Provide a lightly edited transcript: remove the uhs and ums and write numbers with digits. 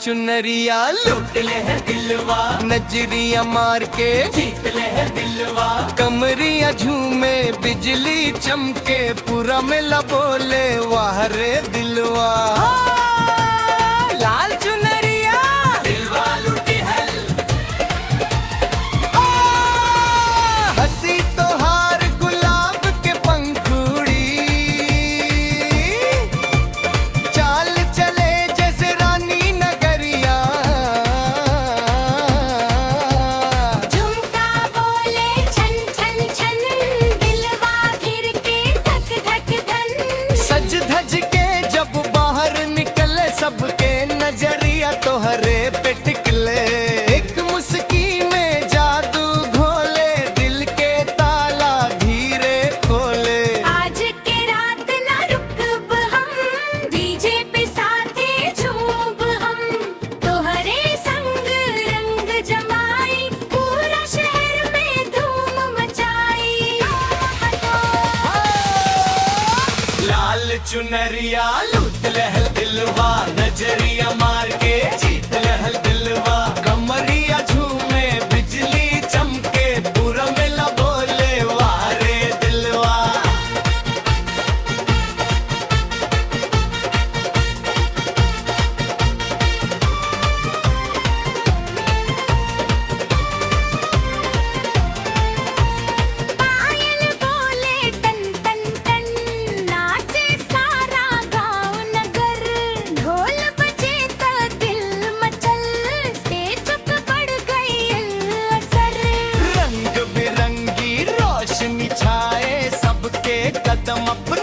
चुनरिया लूट ले है दिलवा, नजरिया मार के जीत ले है दिलवा। कमरिया झूमे बिजली चमके, पूरा मेला बोले वाह रे दिलवा। लाल चुनरिया दिलवा लूटी है, हंसी तो हार गुलाब के पंखुड़ी, चाल चले जैसे रानी नगरिया। झुमका बोले छन छन छन, दिलवा फिर के धक धक धन। सज धज के जब बाहर निकले, सबके नजरिया तोहरे पे टिकले। एक मुस्की में जादू घोले, दिल के ताला धीरे खोले। आज के रात ना रुकब हम, डीजे पे साथे झूम हम। तोहरे संग रंग जमाई, पूरा शहर में धूम मचाई। लाल चुनरिया लूट लहल दिलवा, नजरिया मार के जीत लहल दिलवा। कमरिया झूमे बिजली चमके, पूरा मेला बोले वाह रे दिलवा। पायल बोले टन टन टन, नाचे सारा गाँव नगर। ढोल बजे तो दिल मचल, स्टेज पे बढ़ गई असर। रंग बिरंगी रोशनी छाए, सबके कदम अप